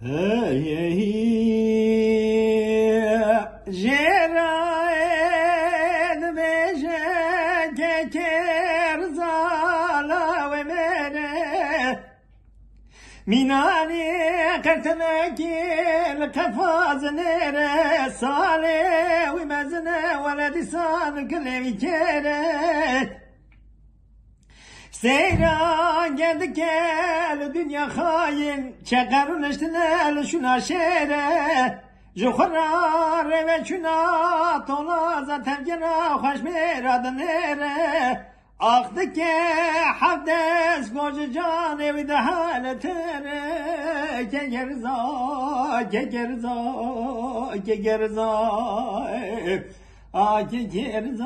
جراید بجه که کرزالا و مره مینانی قرتناکی لقفاز نره ساله و مزنه ولدی سال کلی کره سیران گرد کل دنیا خاین چه قرونشتنه لشونا شیره جو خراره و چونا طولازا ترگنا خوش میراد نره آخده که حفدس گوش جانه و ده حالتره که گرزا آکی گرزا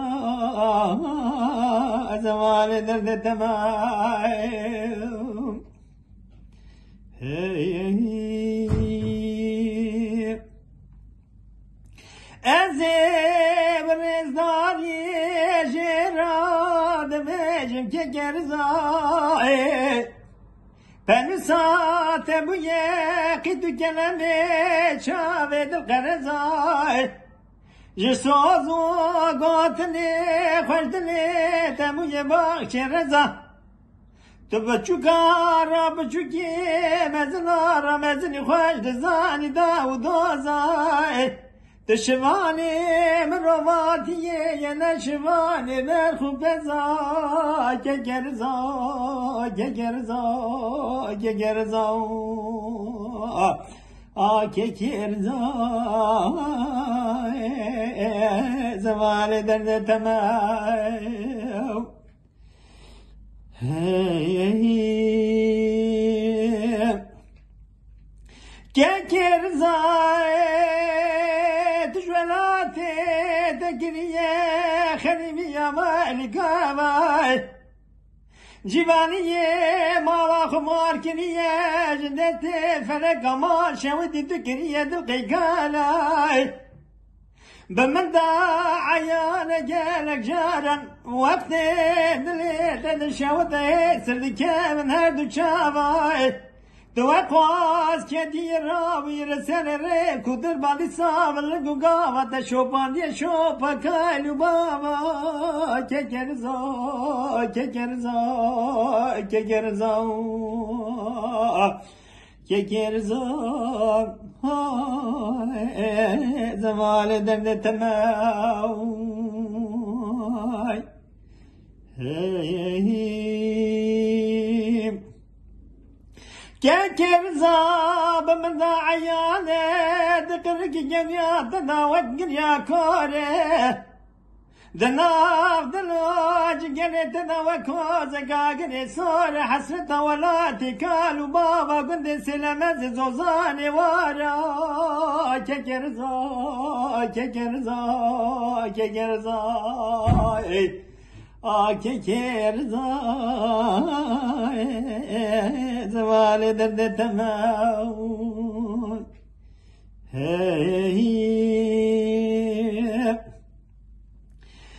زمان درد تمام از برزداری جراد بجم که گرزا پنسات بویه قیدو کلمه چاوه دل قرزا جسازو قاتنی خوش دلی تموی باخچه رزا تو بچو کارا بچو کی مزنارا مزنی خوش دزانی داو دوزای تو شوانی مرواتیه یا نشوانی در خوب بزا که گرزا آکی کرزا زوال درد تمام که کرزا تجولات تکریه خریبی مالکاوای جیوانیه مالا خمار کریه جدت فلک مال شودی تو کریه دو قیقالای بمن دا عیان گلک جارن وقت دلیت دشوده سردی من هر دو چاوای تو اقواز که دی راوی رسل ره کدر بالی ساول گوگاوا تا شوپاندی شوپا کالو بابا که گرزا زوال درد تمام که کرزا بمن عیانه دقرق جمعیات دناوت گریا کوره دناف دلوج گلت دناو کوزگا گری سور حسرت ولاتی کالو بابا گند سلمز زوزانی وارا که کرزا آکی کرزا زوال درد تمام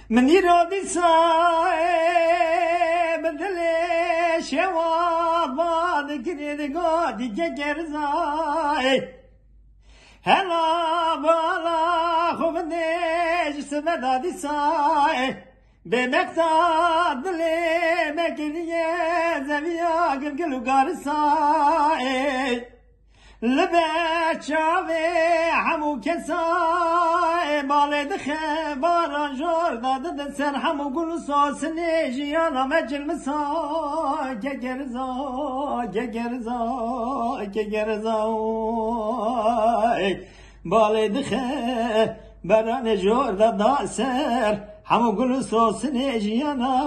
منی رو دیسای بدلی شواب باد کرید گادی که کرزای هلا بالا خوب نیش سبدا دیسای به مقصد دلی مکنیه زمیا گلگلو گارسای لبه چاوه همو کسای باله دخه باران جور داده ده سر همو گلو ساسنه جیانا مجل مسای که گرزا باله دخه بران جور داده سر همو گلو ساسنه جیانا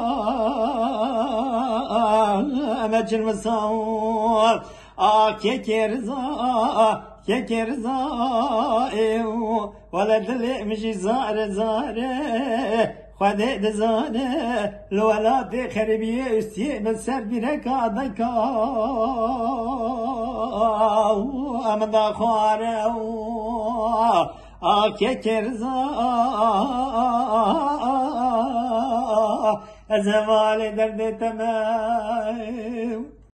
مجل مسای که کرزا ولد مجي زاره خده دزانه لولاد خربیه استی من سر بیرکا دکا امدا خواره که کرزا زوال درد تمام